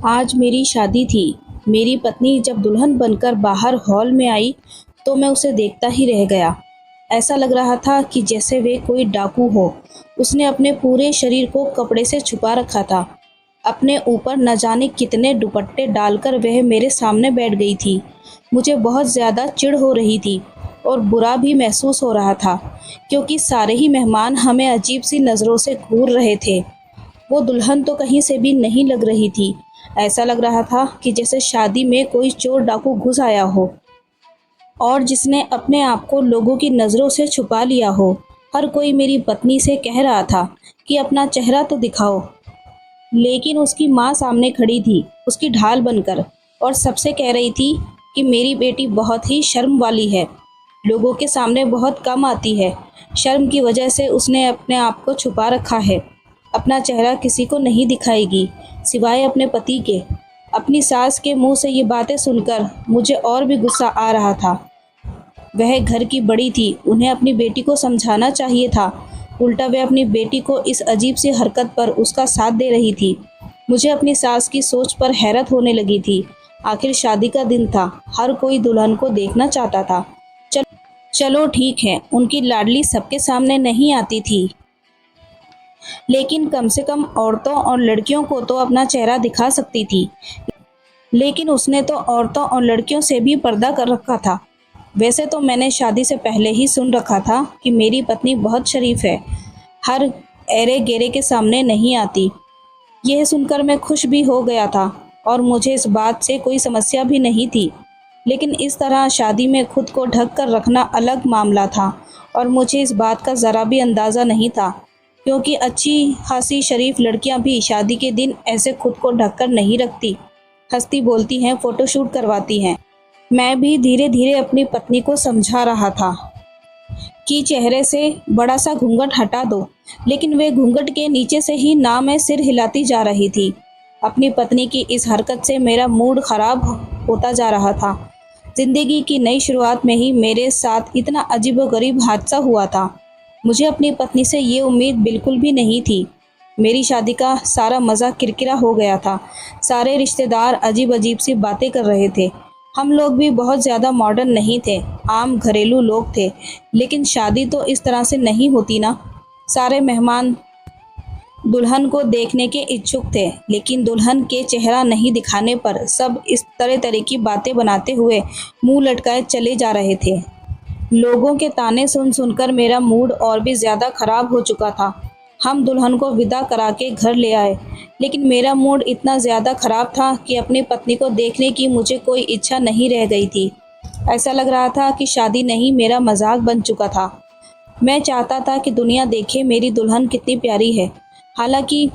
आज मेरी शादी थी। मेरी पत्नी जब दुल्हन बनकर बाहर हॉल में आई तो मैं उसे देखता ही रह गया। ऐसा लग रहा था कि जैसे वे कोई डाकू हो। उसने अपने पूरे शरीर को कपड़े से छुपा रखा था। अपने ऊपर न जाने कितने दुपट्टे डालकर वह मेरे सामने बैठ गई थी। मुझे बहुत ज़्यादा चिढ़ हो रही थी और बुरा भी महसूस हो रहा था, क्योंकि सारे ही मेहमान हमें अजीब सी नज़रों से घूर रहे थे। वो दुल्हन तो कहीं से भी नहीं लग रही थी। ऐसा लग रहा था कि जैसे शादी में कोई चोर डाकू घुस आया हो और जिसने अपने आप को लोगों की नज़रों से छुपा लिया हो। हर कोई मेरी पत्नी से कह रहा था कि अपना चेहरा तो दिखाओ, लेकिन उसकी माँ सामने खड़ी थी, उसकी ढाल बनकर, और सबसे कह रही थी कि मेरी बेटी बहुत ही शर्म वाली है, लोगों के सामने बहुत कम आती है। शर्म की वजह से उसने अपने आप को छुपा रखा है। अपना चेहरा किसी को नहीं दिखाएगी सिवाय अपने पति के। अपनी सास के मुंह से ये बातें सुनकर मुझे और भी गुस्सा आ रहा था। वह घर की बड़ी थी, उन्हें अपनी बेटी को समझाना चाहिए था। उल्टा वे अपनी बेटी को इस अजीब सी हरकत पर उसका साथ दे रही थी। मुझे अपनी सास की सोच पर हैरत होने लगी थी। आखिर शादी का दिन था, हर कोई दुल्हन को देखना चाहता था। चलो ठीक है, उनकी लाडली सबके सामने नहीं आती थी, लेकिन कम से कम औरतों और लड़कियों को तो अपना चेहरा दिखा सकती थी। लेकिन उसने तो औरतों और लड़कियों से भी पर्दा कर रखा था। वैसे तो मैंने शादी से पहले ही सुन रखा था कि मेरी पत्नी बहुत शरीफ है, हर एरे गेरे के सामने नहीं आती। यह सुनकर मैं खुश भी हो गया था और मुझे इस बात से कोई समस्या भी नहीं थी। लेकिन इस तरह शादी में खुद को ढक कर रखना अलग मामला था और मुझे इस बात का ज़रा भी अंदाज़ा नहीं था, क्योंकि अच्छी खासी शरीफ लड़कियां भी शादी के दिन ऐसे खुद को ढककर नहीं रखती। हंसती बोलती हैं, फ़ोटोशूट करवाती हैं। मैं भी धीरे धीरे अपनी पत्नी को समझा रहा था कि चेहरे से बड़ा सा घूंघट हटा दो, लेकिन वे घूंघट के नीचे से ही ना मैं सिर हिलाती जा रही थी। अपनी पत्नी की इस हरकत से मेरा मूड ख़राब होता जा रहा था। ज़िंदगी की नई शुरुआत में ही मेरे साथ इतना अजीबोगरीब हादसा हुआ था। मुझे अपनी पत्नी से ये उम्मीद बिल्कुल भी नहीं थी। मेरी शादी का सारा मज़ा किरकिरा हो गया था। सारे रिश्तेदार अजीब अजीब सी बातें कर रहे थे। हम लोग भी बहुत ज़्यादा मॉडर्न नहीं थे, आम घरेलू लोग थे। लेकिन शादी तो इस तरह से नहीं होती ना। सारे मेहमान दुल्हन को देखने के इच्छुक थे, लेकिन दुल्हन के चेहरा नहीं दिखाने पर सब इस तरह तरह की बातें बनाते हुए मुंह लटकाए चले जा रहे थे। लोगों के ताने सुन सुनकर मेरा मूड और भी ज़्यादा ख़राब हो चुका था। हम दुल्हन को विदा करा के घर ले आए, लेकिन मेरा मूड इतना ज़्यादा ख़राब था कि अपनी पत्नी को देखने की मुझे कोई इच्छा नहीं रह गई थी। ऐसा लग रहा था कि शादी नहीं मेरा मजाक बन चुका था। मैं चाहता था कि दुनिया देखे मेरी दुल्हन कितनी प्यारी है। हालांकि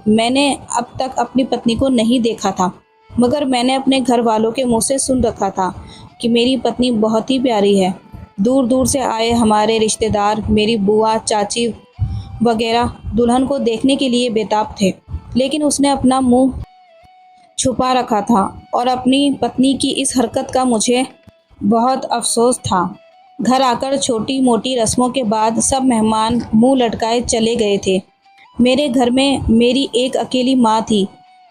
मैंने अब तक अपनी पत्नी को नहीं देखा था, मगर मैंने अपने घर वालों के मुंह से सुन रखा था कि मेरी पत्नी बहुत ही प्यारी है। दूर दूर से आए हमारे रिश्तेदार, मेरी बुआ, चाची वगैरह दुल्हन को देखने के लिए बेताब थे, लेकिन उसने अपना मुंह छुपा रखा था और अपनी पत्नी की इस हरकत का मुझे बहुत अफसोस था। घर आकर छोटी मोटी रस्मों के बाद सब मेहमान मुंह लटकाए चले गए थे। मेरे घर में मेरी एक अकेली माँ थी,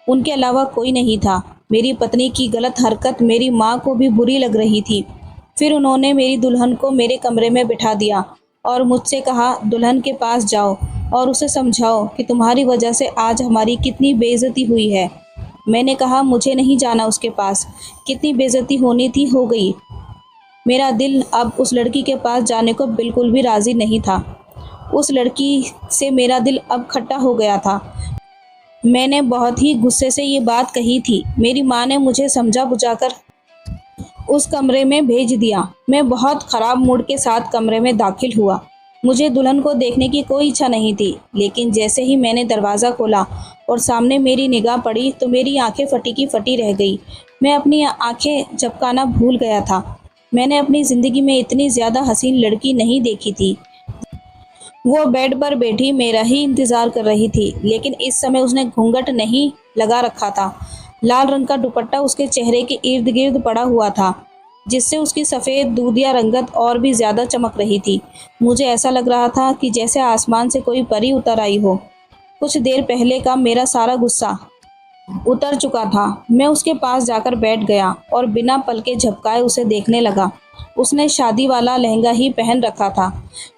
उनके अलावा कोई नहीं था। मेरी पत्नी की गलत हरकत मेरी माँ को भी बुरी लग रही थी। फिर उन्होंने मेरी दुल्हन को मेरे कमरे में बिठा दिया और मुझसे कहा, दुल्हन के पास जाओ और उसे समझाओ कि तुम्हारी वजह से आज हमारी कितनी बेइज्जती हुई है। मैंने कहा, मुझे नहीं जाना उसके पास, कितनी बेइज्जती होनी थी हो गई। मेरा दिल अब उस लड़की के पास जाने को बिल्कुल भी राज़ी नहीं था। उस लड़की से मेरा दिल अब खट्टा हो गया था। मैंने बहुत ही गुस्से से ये बात कही थी। मेरी माँ ने मुझे समझा बुझाकर उस कमरे में भेज दिया। मैं बहुत ख़राब मूड के साथ कमरे में दाखिल हुआ। मुझे दुल्हन को देखने की कोई इच्छा नहीं थी, लेकिन जैसे ही मैंने दरवाज़ा खोला और सामने मेरी निगाह पड़ी तो मेरी आंखें फटी की फटी रह गई। मैं अपनी आंखें झपकाना भूल गया था। मैंने अपनी ज़िंदगी में इतनी ज़्यादा हसीन लड़की नहीं देखी थी। वो बेड पर बैठी मेरा ही इंतज़ार कर रही थी, लेकिन इस समय उसने घूंघट नहीं लगा रखा था। लाल रंग का दुपट्टा उसके चेहरे के इर्द गिर्द पड़ा हुआ था, जिससे उसकी सफ़ेद दूधिया रंगत और भी ज़्यादा चमक रही थी। मुझे ऐसा लग रहा था कि जैसे आसमान से कोई परी उतर आई हो। कुछ देर पहले का मेरा सारा गुस्सा उतर चुका था। मैं उसके पास जाकर बैठ गया और बिना पलके झपकाए उसे देखने लगा। उसने शादी वाला लहंगा ही पहन रखा था,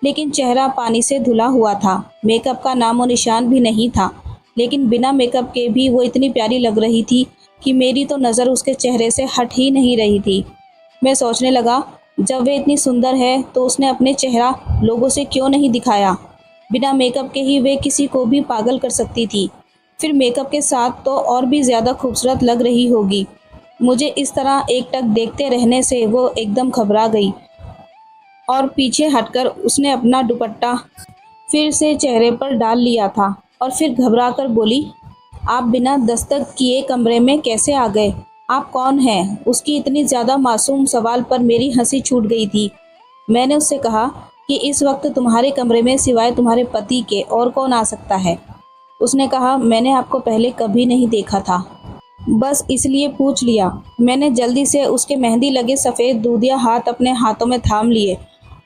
लेकिन चेहरा पानी से धुला हुआ था। मेकअप का नामो निशान भी नहीं था, लेकिन बिना मेकअप के भी वो इतनी प्यारी लग रही थी कि मेरी तो नज़र उसके चेहरे से हट ही नहीं रही थी। मैं सोचने लगा, जब वे इतनी सुंदर है तो उसने अपने चेहरा लोगों से क्यों नहीं दिखाया। बिना मेकअप के ही वे किसी को भी पागल कर सकती थी, फिर मेकअप के साथ तो और भी ज़्यादा खूबसूरत लग रही होगी। मुझे इस तरह एकटक देखते रहने से वो एकदम घबरा गई और पीछे हटकर उसने अपना दुपट्टा फिर से चेहरे पर डाल लिया था और फिर घबरा कर बोली, आप बिना दस्तक किए कमरे में कैसे आ गए? आप कौन हैं? उसकी इतनी ज़्यादा मासूम सवाल पर मेरी हंसी छूट गई थी। मैंने उससे कहा कि इस वक्त तुम्हारे कमरे में सिवाय तुम्हारे पति के और कौन आ सकता है? उसने कहा, मैंने आपको पहले कभी नहीं देखा था, बस इसलिए पूछ लिया। मैंने जल्दी से उसके मेहंदी लगे सफ़ेद दूधिया हाथ अपने हाथों में थाम लिए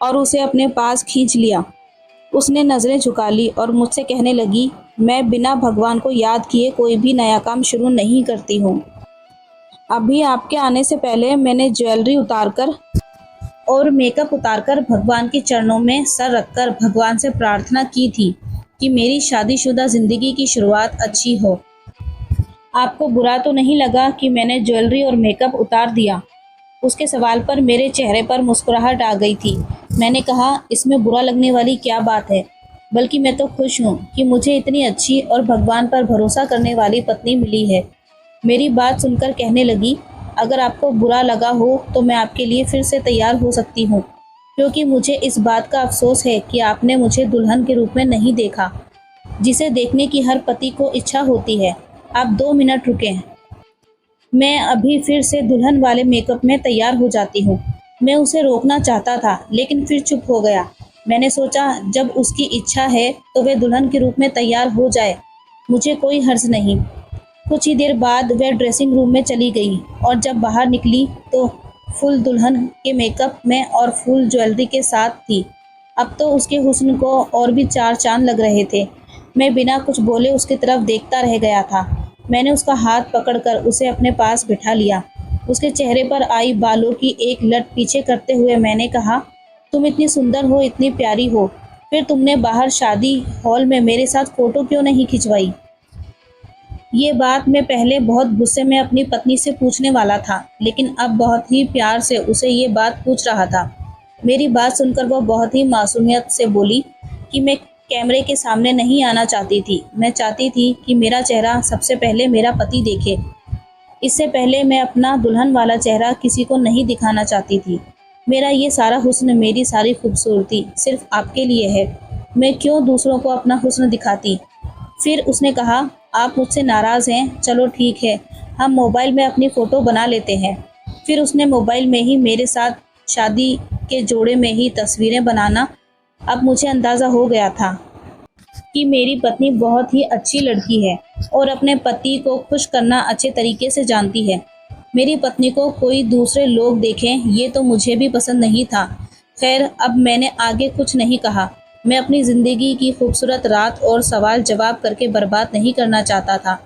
और उसे अपने पास खींच लिया। उसने नज़रें झुका ली और मुझसे कहने लगी, मैं बिना भगवान को याद किए कोई भी नया काम शुरू नहीं करती हूँ। अभी आपके आने से पहले मैंने ज्वेलरी उतारकर और मेकअप उतारकर भगवान के चरणों में सर रखकर भगवान से प्रार्थना की थी कि मेरी शादीशुदा ज़िंदगी की शुरुआत अच्छी हो। आपको बुरा तो नहीं लगा कि मैंने ज्वेलरी और मेकअप उतार दिया? उसके सवाल पर मेरे चेहरे पर मुस्कुराहट आ गई थी। मैंने कहा, इसमें बुरा लगने वाली क्या बात है, बल्कि मैं तो खुश हूँ कि मुझे इतनी अच्छी और भगवान पर भरोसा करने वाली पत्नी मिली है। मेरी बात सुनकर कहने लगी, अगर आपको बुरा लगा हो तो मैं आपके लिए फिर से तैयार हो सकती हूँ, क्योंकि मुझे इस बात का अफसोस है कि आपने मुझे दुल्हन के रूप में नहीं देखा, जिसे देखने की हर पति को इच्छा होती है। आप 2 मिनट रुकें, मैं अभी फिर से दुल्हन वाले मेकअप में तैयार हो जाती हूँ। मैं उसे रोकना चाहता था, लेकिन फिर चुप हो गया। मैंने सोचा, जब उसकी इच्छा है तो वह दुल्हन के रूप में तैयार हो जाए, मुझे कोई हर्ज नहीं। कुछ ही देर बाद वह ड्रेसिंग रूम में चली गई और जब बाहर निकली तो फुल दुल्हन के मेकअप में और फुल ज्वेलरी के साथ थी। अब तो उसके हुस्न को और भी 4 चांद लग रहे थे। मैं बिना कुछ बोले उसकी तरफ देखता रह गया था। मैंने उसका हाथ पकड़कर उसे अपने पास बिठा लिया। उसके चेहरे पर आई बालों की एक लट पीछे करते हुए मैंने कहा, तुम इतनी सुंदर हो, इतनी प्यारी हो, फिर तुमने बाहर शादी हॉल में मेरे साथ फ़ोटो क्यों नहीं खिंचवाई? ये बात मैं पहले बहुत गुस्से में अपनी पत्नी से पूछने वाला था, लेकिन अब बहुत ही प्यार से उसे ये बात पूछ रहा था। मेरी बात सुनकर वह बहुत ही मासूमियत से बोली कि मैं कैमरे के सामने नहीं आना चाहती थी। मैं चाहती थी कि मेरा चेहरा सबसे पहले मेरा पति देखे। इससे पहले मैं अपना दुल्हन वाला चेहरा किसी को नहीं दिखाना चाहती थी। मेरा ये सारा हुस्न, मेरी सारी खूबसूरती सिर्फ आपके लिए है। मैं क्यों दूसरों को अपना हुस्न दिखाती? फिर उसने कहा, आप मुझसे नाराज़ हैं? चलो ठीक है, हम मोबाइल में अपनी फ़ोटो बना लेते हैं। फिर उसने मोबाइल में ही मेरे साथ शादी के जोड़े में ही तस्वीरें बनाना। अब मुझे अंदाज़ा हो गया था कि मेरी पत्नी बहुत ही अच्छी लड़की है और अपने पति को खुश करना अच्छे तरीके से जानती है। मेरी पत्नी को कोई दूसरे लोग देखें, ये तो मुझे भी पसंद नहीं था। खैर, अब मैंने आगे कुछ नहीं कहा। मैं अपनी ज़िंदगी की खूबसूरत रात और सवाल जवाब करके बर्बाद नहीं करना चाहता था।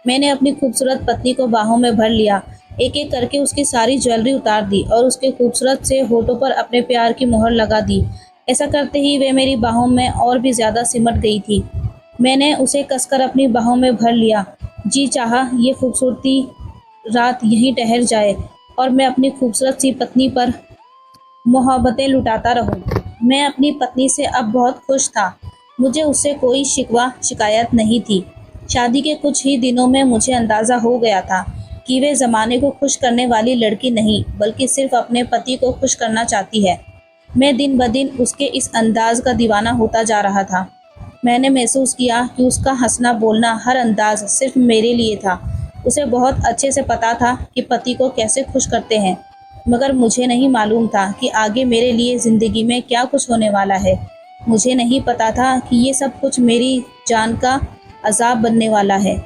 मैंने अपनी खूबसूरत पत्नी को बाहों में भर लिया, एक एक करके उसकी सारी ज्वेलरी उतार दी और उसके खूबसूरत से होठों पर अपने प्यार की मोहर लगा दी। ऐसा करते ही वह मेरी बाहों में और भी ज़्यादा सिमट गई थी। मैंने उसे कसकर अपनी बाहों में भर लिया। जी चाहा ये खूबसूरती रात यहीं ठहर जाए और मैं अपनी खूबसूरत सी पत्नी पर मोहब्बतें लुटाता रहूं। मैं अपनी पत्नी से अब बहुत खुश था। मुझे उससे कोई शिकवा शिकायत नहीं थी। शादी के कुछ ही दिनों में मुझे अंदाज़ा हो गया था कि वे ज़माने को खुश करने वाली लड़की नहीं, बल्कि सिर्फ अपने पति को खुश करना चाहती है। मैं दिन ब दिन उसके इस अंदाज़ का दीवाना होता जा रहा था। मैंने महसूस किया कि उसका हंसना बोलना हर अंदाज़ सिर्फ मेरे लिए था। उसे बहुत अच्छे से पता था कि पति को कैसे खुश करते हैं, मगर मुझे नहीं मालूम था कि आगे मेरे लिए ज़िंदगी में क्या कुछ होने वाला है। मुझे नहीं पता था कि ये सब कुछ मेरी जान का अज़ाब बनने वाला है।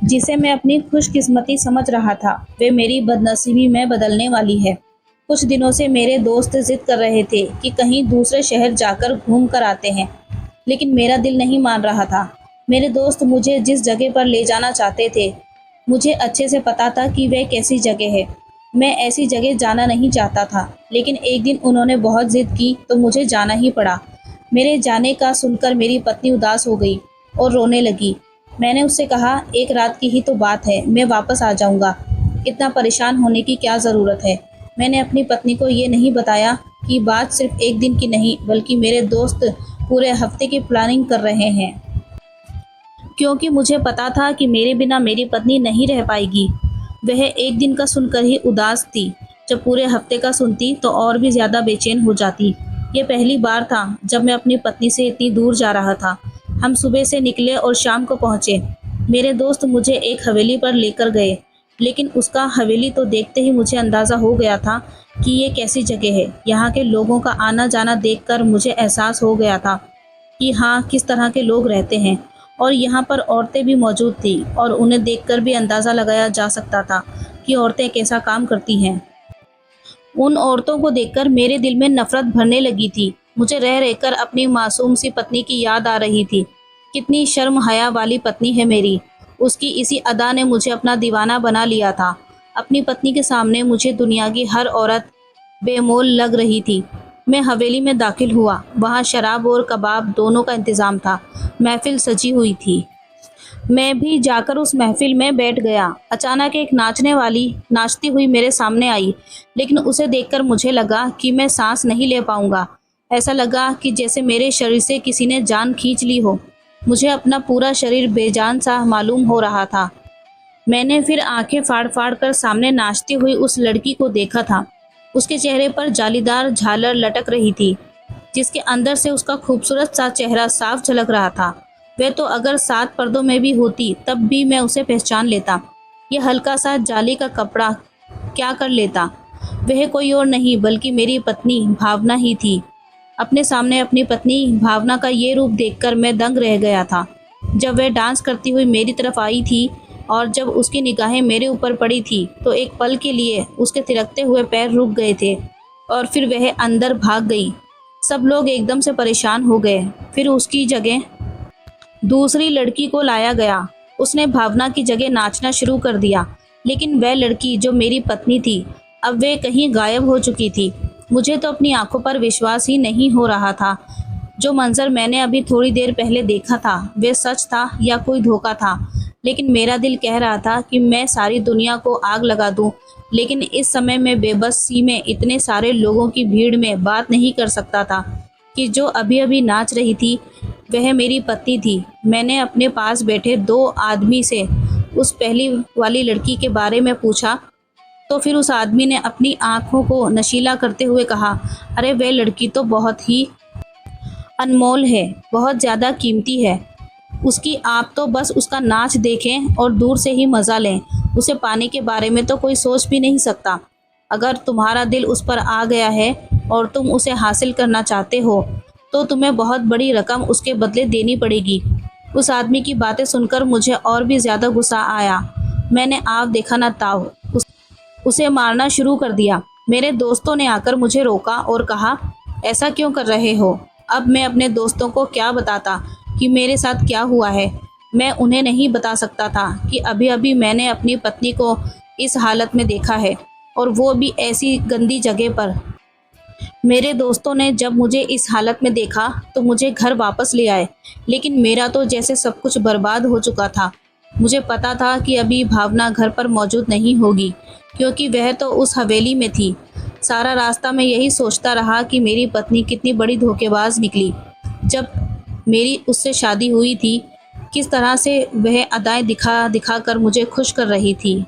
जिसे मैं अपनी खुशकिस्मती समझ रहा था, वे मेरी बदनसीबी में बदलने वाली है। कुछ दिनों से मेरे दोस्त ज़िद कर रहे थे कि कहीं दूसरे शहर जाकर घूम कर आते हैं, लेकिन मेरा दिल नहीं मान रहा था। मेरे दोस्त मुझे जिस जगह पर ले जाना चाहते थे, मुझे अच्छे से पता था कि वह कैसी जगह है। मैं ऐसी जगह जाना नहीं चाहता था, लेकिन एक दिन उन्होंने बहुत ज़िद की तो मुझे जाना ही पड़ा। मेरे जाने का सुनकर मेरी पत्नी उदास हो गई और रोने लगी। मैंने उससे कहा, एक रात की ही तो बात है, मैं वापस आ जाऊंगा। इतना परेशान होने की क्या ज़रूरत है। मैंने अपनी पत्नी को ये नहीं बताया कि बात सिर्फ एक दिन की नहीं, बल्कि मेरे दोस्त पूरे हफ्ते की प्लानिंग कर रहे हैं, क्योंकि मुझे पता था कि मेरे बिना मेरी पत्नी नहीं रह पाएगी। वह एक दिन का सुनकर ही उदास थी, जब पूरे हफ्ते का सुनती तो और भी ज़्यादा बेचैन हो जाती। ये पहली बार था जब मैं अपनी पत्नी से इतनी दूर जा रहा था। हम सुबह से निकले और शाम को पहुँचे। मेरे दोस्त मुझे एक हवेली पर लेकर गए, लेकिन उसका हवेली तो देखते ही मुझे अंदाज़ा हो गया था कि ये कैसी जगह है। यहाँ के लोगों का आना जाना देखकर मुझे एहसास हो गया था कि हाँ, किस तरह के लोग रहते हैं। और यहाँ पर औरतें भी मौजूद थी और उन्हें देखकर भी अंदाज़ा लगाया जा सकता था कि औरतें कैसा काम करती हैं। उन औरतों को देखकर मेरे दिल में नफ़रत भरने लगी थी। मुझे रह रहकर अपनी मासूम सी पत्नी की याद आ रही थी। कितनी शर्म हया वाली पत्नी है मेरी। उसकी इसी अदा ने मुझे अपना दीवाना बना लिया था। अपनी पत्नी के सामने मुझे दुनिया की हर औरत बेमोल लग रही थी। मैं हवेली में दाखिल हुआ। वहाँ शराब और कबाब दोनों का इंतज़ाम था। महफिल सजी हुई थी। मैं भी जाकर उस महफिल में बैठ गया। अचानक एक नाचने वाली नाचती हुई मेरे सामने आई, लेकिन उसे देखकर मुझे लगा कि मैं सांस नहीं ले पाऊंगा। ऐसा लगा कि जैसे मेरे शरीर से किसी ने जान खींच ली हो। मुझे अपना पूरा शरीर बेजान सा मालूम हो रहा था। मैंने फिर आंखें फाड़ फाड़ कर सामने नाचती हुई उस लड़की को देखा था। उसके चेहरे पर जालीदार झालर लटक रही थी, जिसके अंदर से उसका खूबसूरत सा चेहरा साफ झलक रहा था। वह तो अगर 7 पर्दों में भी होती तब भी मैं उसे पहचान लेता। यह हल्का सा जाली का कपड़ा क्या कर लेता। वह कोई और नहीं बल्कि मेरी पत्नी भावना ही थी। अपने सामने अपनी पत्नी भावना का ये रूप देखकर मैं दंग रह गया था। जब वह डांस करती हुई मेरी तरफ आई थी और जब उसकी निगाहें मेरे ऊपर पड़ी थी, तो एक पल के लिए उसके थिरकते हुए पैर रुक गए थे और फिर वह अंदर भाग गई। सब लोग एकदम से परेशान हो गए। फिर उसकी जगह दूसरी लड़की को लाया गया। उसने भावना की जगह नाचना शुरू कर दिया, लेकिन वह लड़की जो मेरी पत्नी थी, अब वह कहीं गायब हो चुकी थी। मुझे तो अपनी आंखों पर विश्वास ही नहीं हो रहा था। जो मंजर मैंने अभी थोड़ी देर पहले देखा था, वह सच था या कोई धोखा था। लेकिन मेरा दिल कह रहा था कि मैं सारी दुनिया को आग लगा दूं, लेकिन इस समय मैं बेबसी में इतने सारे लोगों की भीड़ में बात नहीं कर सकता था कि जो अभी अभी नाच रही थी वह मेरी पत्नी थी। मैंने अपने पास बैठे 2 आदमी से उस पहली वाली लड़की के बारे में पूछा, तो फिर उस आदमी ने अपनी आंखों को नशीला करते हुए कहा, अरे वह लड़की तो बहुत ही अनमोल है, बहुत ज़्यादा कीमती है। उसकी आप तो बस उसका नाच देखें और दूर से ही मज़ा लें। उसे पाने के बारे में तो कोई सोच भी नहीं सकता। अगर तुम्हारा दिल उस पर आ गया है और तुम उसे हासिल करना चाहते हो, तो तुम्हें बहुत बड़ी रकम उसके बदले देनी पड़ेगी। उस आदमी की बातें सुनकर मुझे और भी ज़्यादा गुस्सा आया। मैंने आप देखा ना ताव, उसे मारना शुरू कर दिया। मेरे दोस्तों ने आकर मुझे रोका और कहा, ऐसा क्यों कर रहे हो? अब मैं अपने दोस्तों को क्या बताता कि मेरे साथ क्या हुआ है। मैं उन्हें नहीं बता सकता था कि अभी अभी मैंने अपनी पत्नी को इस हालत में देखा है, और वो भी ऐसी गंदी जगह पर। मेरे दोस्तों ने जब मुझे इस हालत में देखा तो मुझे घर वापस ले आए, लेकिन मेरा तो जैसे सब कुछ बर्बाद हो चुका था। मुझे पता था कि अभी भावना घर पर मौजूद नहीं होगी, क्योंकि वह तो उस हवेली में थी। सारा रास्ता मैं यही सोचता रहा कि मेरी पत्नी कितनी बड़ी धोखेबाज निकली। जब मेरी उससे शादी हुई थी, किस तरह से वह अदाएं दिखा दिखा कर मुझे खुश कर रही थी।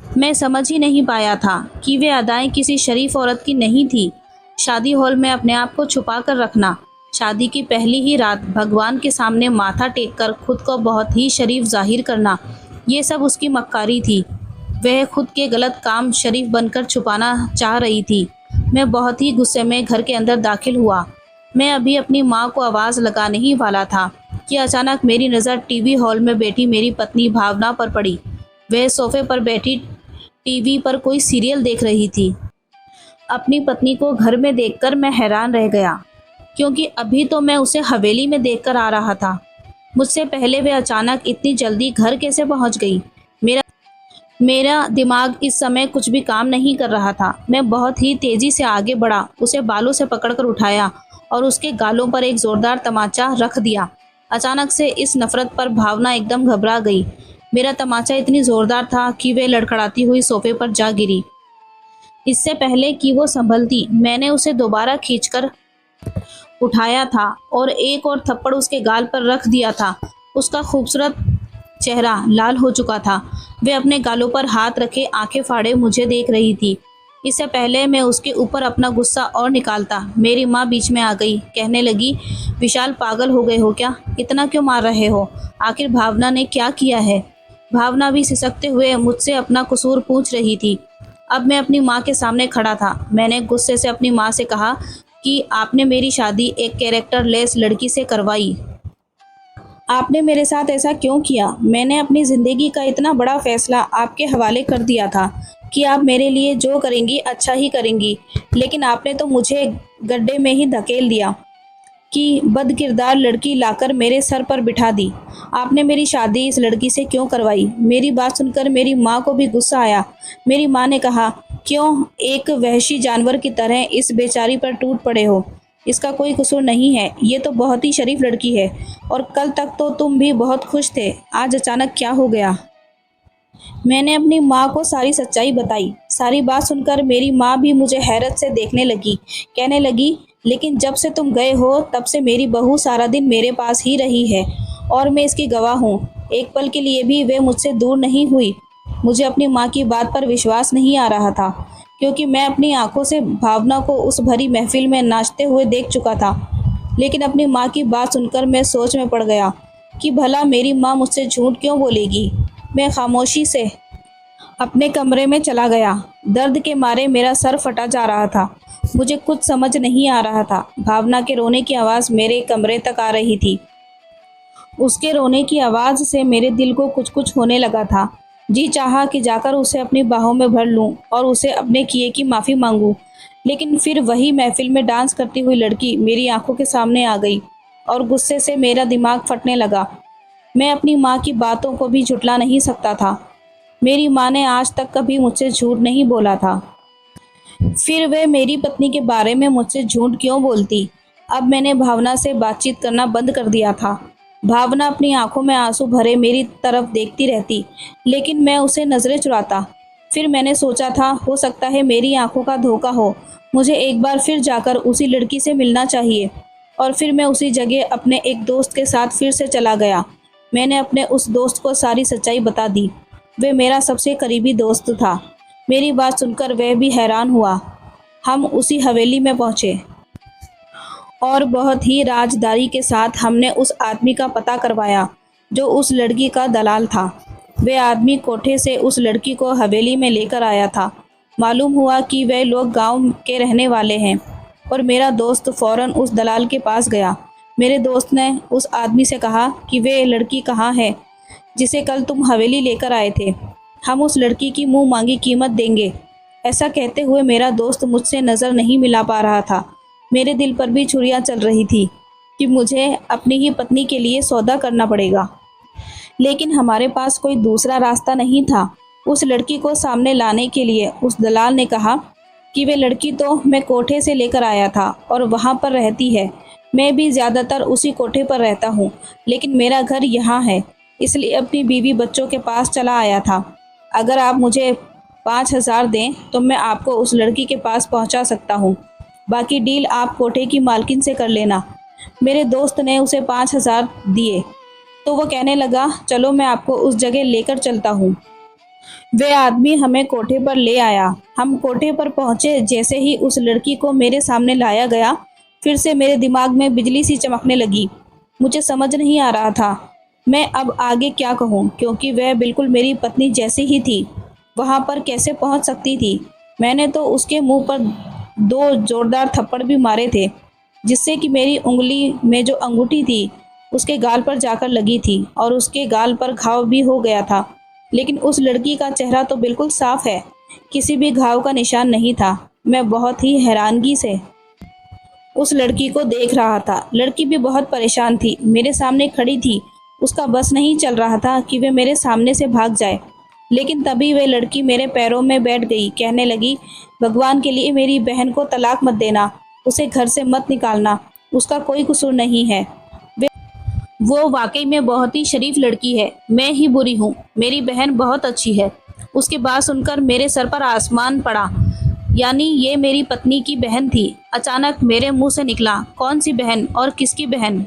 मैं समझ ही नहीं पाया था कि वे अदाएं किसी शरीफ औरत की नहीं थी। शादी हॉल में अपने आप को छुपा कर रखना, शादी की पहली ही रात भगवान के सामने माथा टेक कर खुद को बहुत ही शरीफ जाहिर करना, ये सब उसकी मक्कारी थी। वह खुद के गलत काम शरीफ बनकर छुपाना चाह रही थी। मैं बहुत ही गुस्से में घर के अंदर दाखिल हुआ। मैं अभी अपनी माँ को आवाज़ लगाने ही वाला था कि अचानक मेरी नज़र टीवी हॉल में बैठी मेरी पत्नी भावना पर पड़ी। वह सोफे पर बैठी टीवी पर कोई सीरियल देख रही थी। अपनी पत्नी को घर में देखकर मैं हैरान रह गया, क्योंकि अभी तो मैं उसे हवेली में देखकर आ रहा था। मुझसे पहले वह अचानक इतनी जल्दी घर कैसे पहुंच गई? मेरा दिमाग इस समय कुछ भी काम नहीं कर रहा था। मैं बहुत ही तेज़ी से आगे बढ़ा, उसे बालों से पकड़कर उठाया और उसके गालों पर एक ज़ोरदार तमाचा रख दिया। अचानक से इस नफ़रत पर भावना एकदम घबरा गई। मेरा तमाचा इतनी ज़ोरदार था कि वह लड़खड़ाती हुई सोफ़े पर जा गिरी। इससे पहले कि वो संभलती, मैंने उसे दोबारा खींचकर उठाया था और एक और थप्पड़ उसके गाल पर रख दिया था। उसका खूबसूरत चेहरा लाल हो चुका था। वह अपने गालों पर हाथ रखे आंखें फाड़े मुझे देख रही थी। इससे पहले मैं उसके ऊपर अपना गुस्सा और निकालता, मेरी माँ बीच में आ गई। कहने लगी, विशाल पागल हो गए हो क्या? इतना क्यों मार रहे हो? आखिर भावना ने क्या किया है? भावना भी सिसकते हुए मुझसे अपना कसूर पूछ रही थी। अब मैं अपनी माँ के सामने खड़ा था। मैंने गुस्से से अपनी माँ से कहा कि आपने मेरी शादी एक कैरेक्टर लेस लड़की से करवाई। आपने मेरे साथ ऐसा क्यों किया? मैंने अपनी ज़िंदगी का इतना बड़ा फ़ैसला आपके हवाले कर दिया था कि आप मेरे लिए जो करेंगी अच्छा ही करेंगी, लेकिन आपने तो मुझे गड्ढे में ही धकेल दिया कि बदकिरदार लड़की लाकर मेरे सर पर बिठा दी। आपने मेरी शादी इस लड़की से क्यों करवाई? मेरी बात सुनकर मेरी माँ को भी गुस्सा आया। मेरी माँ ने कहा, क्यों एक वहशी जानवर की तरह इस बेचारी पर टूट पड़े हो? इसका कोई कसूर नहीं है, ये तो बहुत ही शरीफ लड़की है और कल तक तो तुम भी बहुत खुश थे, आज अचानक क्या हो गया? मैंने अपनी माँ को सारी सच्चाई बताई। सारी बात सुनकर मेरी माँ भी मुझे हैरत से देखने लगी। कहने लगी, लेकिन जब से तुम गए हो तब से मेरी बहू सारा दिन मेरे पास ही रही है और मैं इसकी गवाह हूँ। एक पल के लिए भी वे मुझसे दूर नहीं हुई। मुझे अपनी माँ की बात पर विश्वास नहीं आ रहा था, क्योंकि मैं अपनी आंखों से भावना को उस भरी महफिल में नाचते हुए देख चुका था। लेकिन अपनी माँ की बात सुनकर मैं सोच में पड़ गया कि भला मेरी माँ मुझसे झूठ क्यों बोलेगी। मैं खामोशी से अपने कमरे में चला गया। दर्द के मारे मेरा सर फटा जा रहा था। मुझे कुछ समझ नहीं आ रहा था। भावना के रोने की आवाज़ मेरे कमरे तक आ रही थी। उसके रोने की आवाज़ से मेरे दिल को कुछ कुछ होने लगा था। जी चाहा कि जाकर उसे अपनी बाहों में भर लूं और उसे अपने किए की माफ़ी मांगूं। लेकिन फिर वही महफिल में डांस करती हुई लड़की मेरी आंखों के सामने आ गई और गुस्से से मेरा दिमाग फटने लगा। मैं अपनी माँ की बातों को भी झुठला नहीं सकता था। मेरी माँ ने आज तक कभी मुझसे झूठ नहीं बोला था। फिर वे मेरी पत्नी के बारे में मुझसे झूठ क्यों बोलती? अब मैंने भावना से बातचीत करना बंद कर दिया था। भावना अपनी आंखों में आंसू भरे मेरी तरफ देखती रहती, लेकिन मैं उसे नज़रें चुराता। फिर मैंने सोचा था, हो सकता है मेरी आंखों का धोखा हो। मुझे एक बार फिर जाकर उसी लड़की से मिलना चाहिए। और फिर मैं उसी जगह अपने एक दोस्त के साथ फिर से चला गया। मैंने अपने उस दोस्त को सारी सच्चाई बता दी। वह मेरा सबसे करीबी दोस्त था। मेरी बात सुनकर वह भी हैरान हुआ। हम उसी हवेली में पहुंचे और बहुत ही राजदारी के साथ हमने उस आदमी का पता करवाया जो उस लड़की का दलाल था। वह आदमी कोठे से उस लड़की को हवेली में लेकर आया था। मालूम हुआ कि वह लोग गांव के रहने वाले हैं और मेरा दोस्त फ़ौरन उस दलाल के पास गया। मेरे दोस्त ने उस आदमी से कहा कि वह लड़की कहाँ है जिसे कल तुम हवेली लेकर आए थे। हम उस लड़की की मुंह मांगी कीमत देंगे। ऐसा कहते हुए मेरा दोस्त मुझसे नज़र नहीं मिला पा रहा था। मेरे दिल पर भी छुरियां चल रही थी कि मुझे अपनी ही पत्नी के लिए सौदा करना पड़ेगा, लेकिन हमारे पास कोई दूसरा रास्ता नहीं था। उस लड़की को सामने लाने के लिए उस दलाल ने कहा कि वे लड़की तो मैं कोठे से लेकर आया था और वहाँ पर रहती है। मैं भी ज़्यादातर उसी कोठे पर रहता हूँ, लेकिन मेरा घर यहाँ है, इसलिए अपनी बीवी बच्चों के पास चला आया था। अगर आप मुझे 5,000 दें तो मैं आपको उस लड़की के पास पहुँचा सकता हूँ। बाकी डील आप कोठे की मालकिन से कर लेना। मेरे दोस्त ने उसे 5,000 दिए तो वो कहने लगा, चलो मैं आपको उस जगह लेकर चलता हूँ। वह आदमी हमें कोठे पर ले आया। हम कोठे पर पहुँचे। जैसे ही उस लड़की को मेरे सामने लाया गया, फिर से मेरे दिमाग में बिजली सी चमकने लगी। मुझे समझ नहीं आ रहा था मैं अब आगे क्या कहूँ, क्योंकि वह बिल्कुल मेरी पत्नी जैसी ही थी। वहाँ पर कैसे पहुँच सकती थी? मैंने तो उसके मुंह पर 2 जोरदार थप्पड़ भी मारे थे, जिससे कि मेरी उंगली में जो अंगूठी थी उसके गाल पर जाकर लगी थी और उसके गाल पर घाव भी हो गया था। लेकिन उस लड़की का चेहरा तो बिल्कुल साफ है, किसी भी घाव का निशान नहीं था। मैं बहुत ही हैरानगी से उस लड़की को देख रहा था। लड़की भी बहुत परेशान थी, मेरे सामने खड़ी थी। उसका बस नहीं चल रहा था कि वे मेरे सामने से भाग जाए, लेकिन तभी वह लड़की मेरे पैरों में बैठ गई, कहने लगी, भगवान के लिए मेरी बहन को तलाक मत देना, उसे घर से मत निकालना, उसका कोई कसूर नहीं है। वो वाकई में बहुत ही शरीफ लड़की है, मैं ही बुरी हूँ, मेरी बहन बहुत अच्छी है। उसकी बात सुनकर मेरे सर पर आसमान पड़ा। यानी ये मेरी पत्नी की बहन थी। अचानक मेरे मुंह से निकला, कौन सी बहन और किसकी बहन?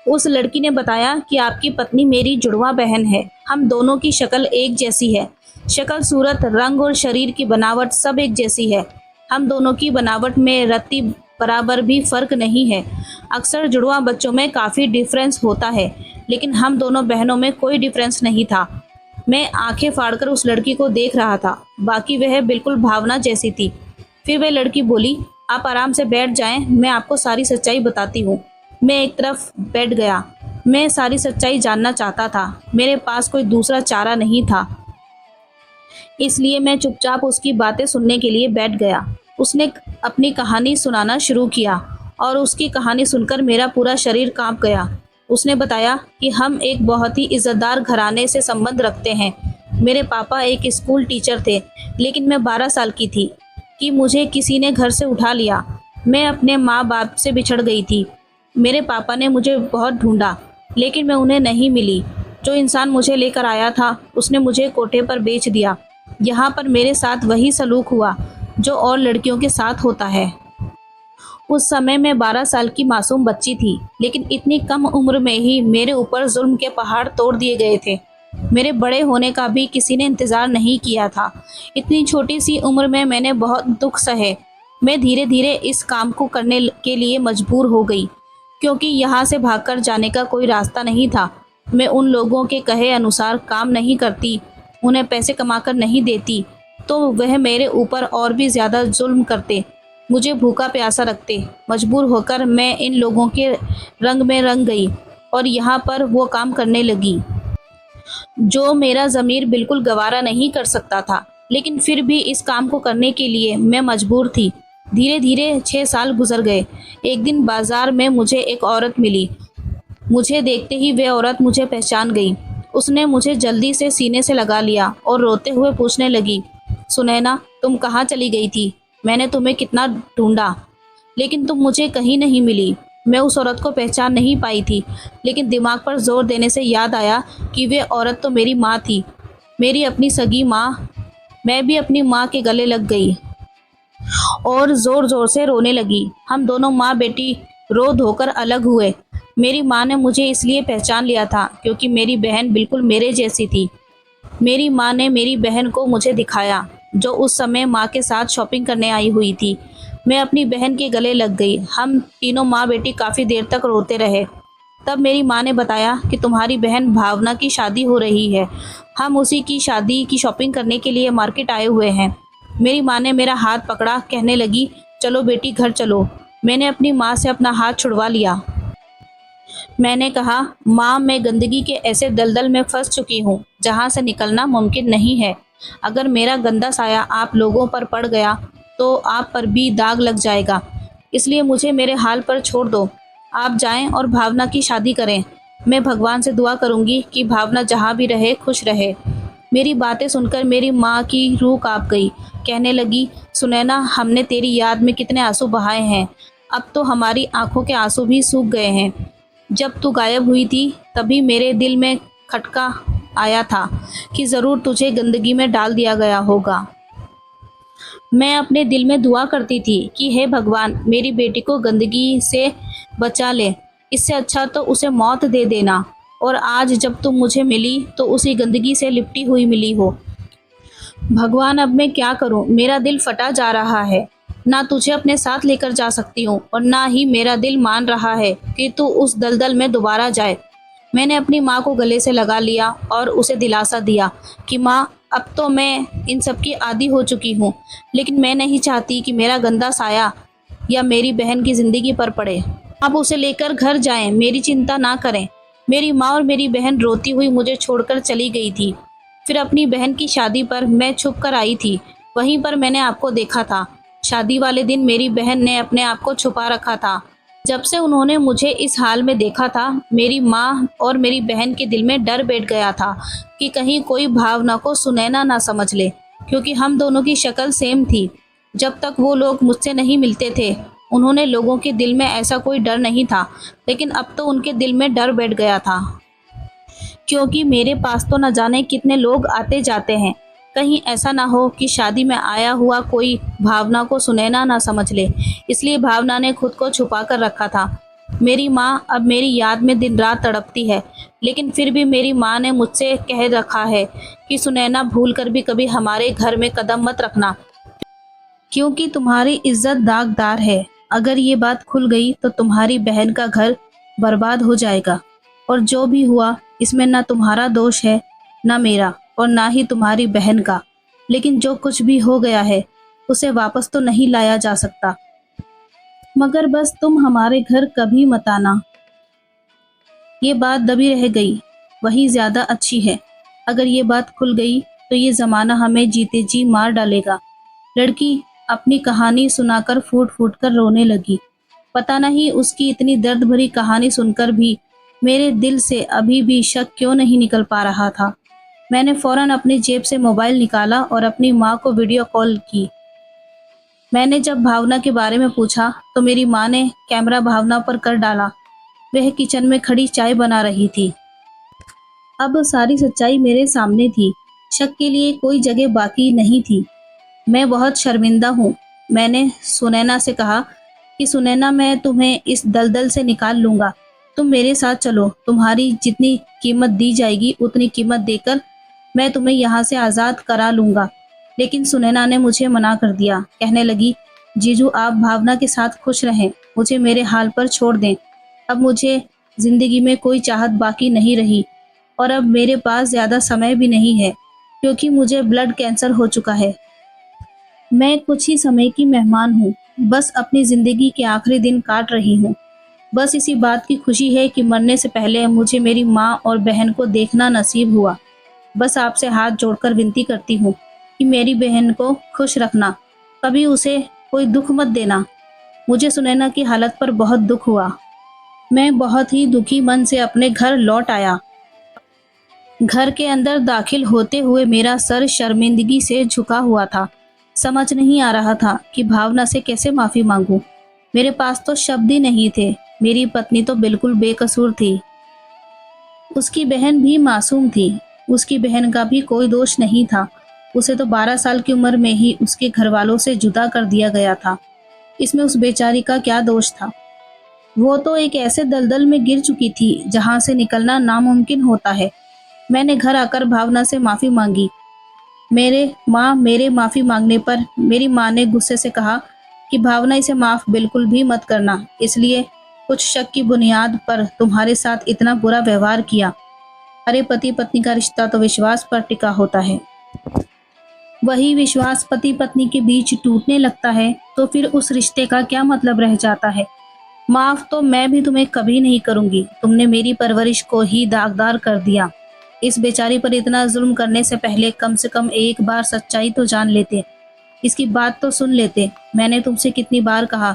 उस लड़की ने बताया कि आपकी पत्नी मेरी जुड़वा बहन है। हम दोनों की शक्ल एक जैसी है। शक्ल, सूरत, रंग और शरीर की बनावट सब एक जैसी है। हम दोनों की बनावट में रत्ती बराबर भी फर्क नहीं है। अक्सर जुड़वा बच्चों में काफ़ी डिफरेंस होता है, लेकिन हम दोनों बहनों में कोई डिफरेंस नहीं था। मैं आंखें फाड़कर उस लड़की को देख रहा था। बाकी वह बिल्कुल भावना जैसी थी। फिर वह लड़की बोली, आप आराम से बैठ जाएं, मैं आपको सारी सच्चाई बताती हूँ। मैं एक तरफ बैठ गया। मैं सारी सच्चाई जानना चाहता था। मेरे पास कोई दूसरा चारा नहीं था, इसलिए मैं चुपचाप उसकी बातें सुनने के लिए बैठ गया। उसने अपनी कहानी सुनाना शुरू किया और उसकी कहानी सुनकर मेरा पूरा शरीर कांप गया। उसने बताया कि हम एक बहुत ही इज्जतदार घराने से संबंध रखते हैं। मेरे पापा एक स्कूल टीचर थे, लेकिन मैं 12 साल की थी कि मुझे किसी ने घर से उठा लिया। मैं अपने माँ बाप से बिछड़ गई थी। मेरे पापा ने मुझे बहुत ढूंढा, लेकिन मैं उन्हें नहीं मिली। जो इंसान मुझे लेकर आया था, उसने मुझे कोठे पर बेच दिया। यहाँ पर मेरे साथ वही सलूक हुआ जो और लड़कियों के साथ होता है। उस समय मैं 12 साल की मासूम बच्ची थी, लेकिन इतनी कम उम्र में ही मेरे ऊपर जुल्म के पहाड़ तोड़ दिए गए थे। मेरे बड़े होने का भी किसी ने इंतज़ार नहीं किया था। इतनी छोटी सी उम्र में मैंने बहुत दुख सहे। मैं धीरे धीरे इस काम को करने के लिए मजबूर हो गई, क्योंकि यहाँ से भागकर जाने का कोई रास्ता नहीं था। मैं उन लोगों के कहे अनुसार काम नहीं करती, उन्हें पैसे कमाकर नहीं देती, तो वह मेरे ऊपर और भी ज़्यादा जुल्म करते, मुझे भूखा प्यासा रखते। मजबूर होकर मैं इन लोगों के रंग में रंग गई और यहाँ पर वो काम करने लगी जो मेरा ज़मीर बिल्कुल गवारा नहीं कर सकता था। लेकिन फिर भी इस काम को करने के लिए मैं मजबूर थी। धीरे धीरे 6 साल गुजर गए। एक दिन बाजार में मुझे एक औरत मिली। मुझे देखते ही वह औरत मुझे पहचान गई। उसने मुझे जल्दी से सीने से लगा लिया और रोते हुए पूछने लगी, सुनैना, तुम कहाँ चली गई थी? मैंने तुम्हें कितना ढूंढा, लेकिन तुम मुझे कहीं नहीं मिली। मैं उस औरत को पहचान नहीं पाई थी, लेकिन दिमाग पर जोर देने से याद आया कि वह औरत तो मेरी माँ थी, मेरी अपनी सगी माँ। मैं भी अपनी माँ के गले लग गई और ज़ोर ज़ोर से रोने लगी। हम दोनों माँ बेटी रो धोकर अलग हुए। मेरी माँ ने मुझे इसलिए पहचान लिया था क्योंकि मेरी बहन बिल्कुल मेरे जैसी थी। मेरी माँ ने मेरी बहन को मुझे दिखाया, जो उस समय माँ के साथ शॉपिंग करने आई हुई थी। मैं अपनी बहन के गले लग गई। हम तीनों माँ बेटी काफ़ी देर तक रोते रहे। तब मेरी माँ ने बताया कि तुम्हारी बहन भावना की शादी हो रही है। हम उसी की शादी की शॉपिंग करने के लिए मार्केट आए हुए हैं। मेरी माँ ने मेरा हाथ पकड़ा, कहने लगी, चलो बेटी घर चलो। मैंने अपनी माँ से अपना हाथ छुड़वा लिया। मैंने कहा, माँ, मैं गंदगी के ऐसे दलदल में फंस चुकी हूँ जहाँ से निकलना मुमकिन नहीं है। अगर मेरा गंदा साया आप लोगों पर पड़ गया तो आप पर भी दाग लग जाएगा। इसलिए मुझे मेरे हाल पर छोड़ दो। आप जाएं और भावना की शादी करें। मैं भगवान से दुआ करूंगी कि भावना जहाँ भी रहे खुश रहे। मेरी बातें सुनकर मेरी माँ की रूह कांप गई। कहने लगी, सुनैना, हमने तेरी याद में कितने आंसू बहाए हैं। अब तो हमारी आंखों के आंसू भी सूख गए हैं। जब तू गायब हुई थी तभी मेरे दिल में खटका आया था कि ज़रूर तुझे गंदगी में डाल दिया गया होगा। मैं अपने दिल में दुआ करती थी कि हे भगवान, मेरी बेटी को गंदगी से बचा ले। इससे अच्छा तो उसे मौत दे देना। और आज जब तुम मुझे मिली तो उसी गंदगी से लिपटी हुई मिली हो। भगवान, अब मैं क्या करूं? मेरा दिल फटा जा रहा है। ना तुझे अपने साथ लेकर जा सकती हूँ और ना ही मेरा दिल मान रहा है कि तू उस दलदल में दोबारा जाए। मैंने अपनी माँ को गले से लगा लिया और उसे दिलासा दिया कि माँ, अब तो मैं इन सब की आदी हो चुकी हूँ, लेकिन मैं नहीं चाहती कि मेरा गंदा साया या मेरी बहन की ज़िंदगी पर पड़े। आप उसे लेकर घर जाएं, मेरी चिंता ना करें। मेरी माँ और मेरी बहन रोती हुई मुझे छोड़कर चली गई थी। फिर अपनी बहन की शादी पर मैं छुप कर आई थी। वहीं पर मैंने आपको देखा था। शादी वाले दिन मेरी बहन ने अपने आप को छुपा रखा था। जब से उन्होंने मुझे इस हाल में देखा था, मेरी माँ और मेरी बहन के दिल में डर बैठ गया था कि कहीं कोई भावना को सुनैना ना समझ ले, क्योंकि हम दोनों की शक्ल सेम थी। जब तक वो लोग मुझसे नहीं मिलते थे, उन्होंने लोगों के दिल में ऐसा कोई डर नहीं था, लेकिन अब तो उनके दिल में डर बैठ गया था, क्योंकि मेरे पास तो न जाने कितने लोग आते जाते हैं। कहीं ऐसा ना हो कि शादी में आया हुआ कोई भावना को सुनैना ना समझ ले, इसलिए भावना ने खुद को छुपा कर रखा था। मेरी माँ अब मेरी याद में दिन रात तड़पती है, लेकिन फिर भी मेरी माँ ने मुझसे कह रखा है कि सुनैना भूल कर भी कभी हमारे घर में कदम मत रखना, क्योंकि तुम्हारी इज्जत दागदार है। अगर ये बात खुल गई तो तुम्हारी बहन का घर बर्बाद हो जाएगा, और जो भी हुआ इसमें ना तुम्हारा दोष है, ना मेरा, और ना ही तुम्हारी बहन का। लेकिन जो कुछ भी हो गया है उसे वापस तो नहीं लाया जा सकता, मगर बस तुम हमारे घर कभी मत आना। ये बात दबी रह गई, वही ज्यादा अच्छी है। अगर ये बात खुल गई तो ये जमाना हमें जीते जी मार डालेगा। लड़की अपनी कहानी सुनाकर फूट फूट कर रोने लगी। पता नहीं उसकी इतनी दर्द भरी कहानी सुनकर भी मेरे दिल से अभी भी शक क्यों नहीं निकल पा रहा था। मैंने फौरन अपनी जेब से मोबाइल निकाला और अपनी माँ को वीडियो कॉल की। मैंने जब भावना के बारे में पूछा तो मेरी माँ ने कैमरा भावना पर कर डाला। वह किचन में खड़ी चाय बना रही थी। अब सारी सच्चाई मेरे सामने थी। शक के लिए कोई जगह बाकी नहीं थी। मैं बहुत शर्मिंदा हूँ। मैंने सुनैना से कहा कि सुनैना, मैं तुम्हें इस दलदल से निकाल लूँगा। तुम मेरे साथ चलो। तुम्हारी जितनी कीमत दी जाएगी उतनी कीमत देकर मैं तुम्हें यहाँ से आज़ाद करा लूँगा। लेकिन सुनैना ने मुझे मना कर दिया। कहने लगी, जीजू आप भावना के साथ खुश रहें, मुझे मेरे हाल पर छोड़ दें। अब मुझे ज़िंदगी में कोई चाहत बाकी नहीं रही, और अब मेरे पास ज़्यादा समय भी नहीं है, क्योंकि मुझे ब्लड कैंसर हो चुका है। मैं कुछ ही समय की मेहमान हूँ, बस अपनी ज़िंदगी के आखिरी दिन काट रही हूँ। बस इसी बात की खुशी है कि मरने से पहले मुझे मेरी माँ और बहन को देखना नसीब हुआ। बस आपसे हाथ जोड़कर विनती करती हूँ कि मेरी बहन को खुश रखना, कभी उसे कोई दुख मत देना। मुझे सुनैना की हालत पर बहुत दुख हुआ। मैं बहुत ही दुखी मन से अपने घर लौट आया। घर के अंदर दाखिल होते हुए मेरा सर शर्मिंदगी से झुका हुआ था। समझ नहीं आ रहा था कि भावना से कैसे माफ़ी मांगूं। मेरे पास तो शब्द ही नहीं थे। मेरी पत्नी तो बिल्कुल बेकसूर थी। उसकी बहन भी मासूम थी। उसकी बहन का भी कोई दोष नहीं था। उसे तो 12 साल की उम्र में ही उसके घर वालों से जुदा कर दिया गया था। इसमें उस बेचारी का क्या दोष था? वो तो एक ऐसे दलदल में गिर चुकी थी जहां से निकलना नामुमकिन होता है। मैंने घर आकर भावना से माफ़ी मांगी। मेरे माफ़ी मांगने पर मेरी माँ ने गुस्से से कहा कि भावना, इसे माफ़ बिल्कुल भी मत करना। इसलिए कुछ शक की बुनियाद पर तुम्हारे साथ इतना बुरा व्यवहार किया। अरे पति पत्नी का रिश्ता तो विश्वास पर टिका होता है। वही विश्वास पति पत्नी के बीच टूटने लगता है तो फिर उस रिश्ते का क्या मतलब रह जाता है। माफ़ तो मैं भी तुम्हें कभी नहीं करूँगी। तुमने मेरी परवरिश को ही दागदार कर दिया। इस बेचारी पर इतना जुल्म करने से पहले कम से कम एक बार सच्चाई तो जान लेते, इसकी बात तो सुन लेते। मैंने तुमसे कितनी बार कहा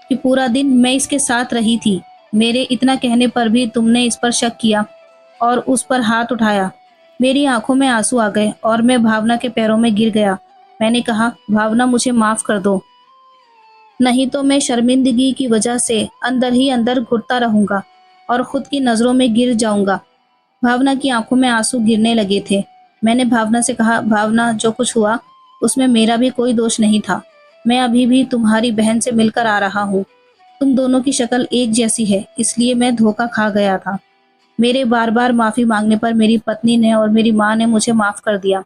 कि पूरा दिन मैं इसके साथ रही थी। मेरे इतना कहने पर भी तुमने इस पर शक किया और उस पर हाथ उठाया। मेरी आंखों में आंसू आ गए और मैं भावना के पैरों में गिर गया। मैंने कहा, भावना मुझे माफ़ कर दो, नहीं तो मैं शर्मिंदगी की वजह से अंदर ही अंदर घुटता रहूंगा और खुद की नज़रों में गिर जाऊंगा। भावना की आंखों में आंसू गिरने लगे थे। मैंने भावना से कहा, भावना, जो कुछ हुआ उसमें मेरा भी कोई दोष नहीं था। मैं अभी भी तुम्हारी बहन से मिलकर आ रहा हूँ। तुम दोनों की शक्ल एक जैसी है, इसलिए मैं धोखा खा गया था। मेरे बार बार माफ़ी मांगने पर मेरी पत्नी ने और मेरी माँ ने मुझे माफ़ कर दिया।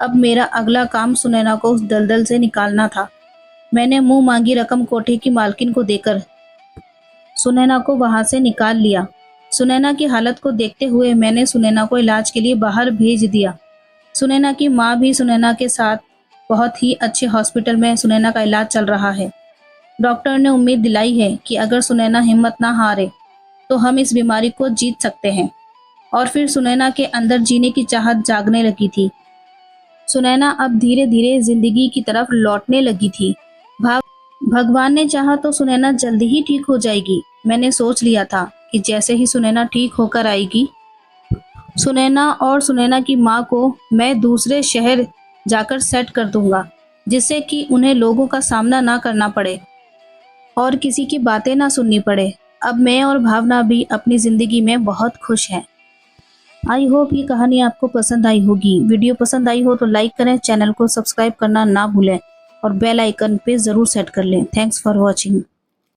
अब मेरा अगला काम सुनैना को उस दलदल से निकालना था। मैंने मुंह मांगी रकम कोठे की मालकिन को देकर सुनैना को वहां से निकाल लिया। सुनैना की हालत को देखते हुए मैंने सुनैना को इलाज के लिए बाहर भेज दिया। सुनैना की माँ भी सुनैना के साथ बहुत ही अच्छे हॉस्पिटल में सुनैना का इलाज चल रहा है। डॉक्टर ने उम्मीद दिलाई है कि अगर सुनैना हिम्मत ना हारे तो हम इस बीमारी को जीत सकते हैं। और फिर सुनैना के अंदर जीने की चाहत जागने लगी थी। सुनैना अब धीरे धीरे जिंदगी की तरफ लौटने लगी थी। भगवान ने चाहा तो सुनैना जल्दी ही ठीक हो जाएगी। मैंने सोच लिया था कि जैसे ही सुनैना ठीक होकर आएगी, सुनैना और सुनैना की माँ को मैं दूसरे शहर जाकर सेट कर दूंगा, जिससे कि उन्हें लोगों का सामना ना करना पड़े और किसी की बातें ना सुननी पड़े। अब मैं और भावना भी अपनी ज़िंदगी में बहुत खुश हैं। आई होप ये कहानी आपको पसंद आई होगी। वीडियो पसंद आई हो तो लाइक करें, चैनल को सब्सक्राइब करना ना भूलें और बेल आइकन पे ज़रूर सेट कर लें। Thanks for watching.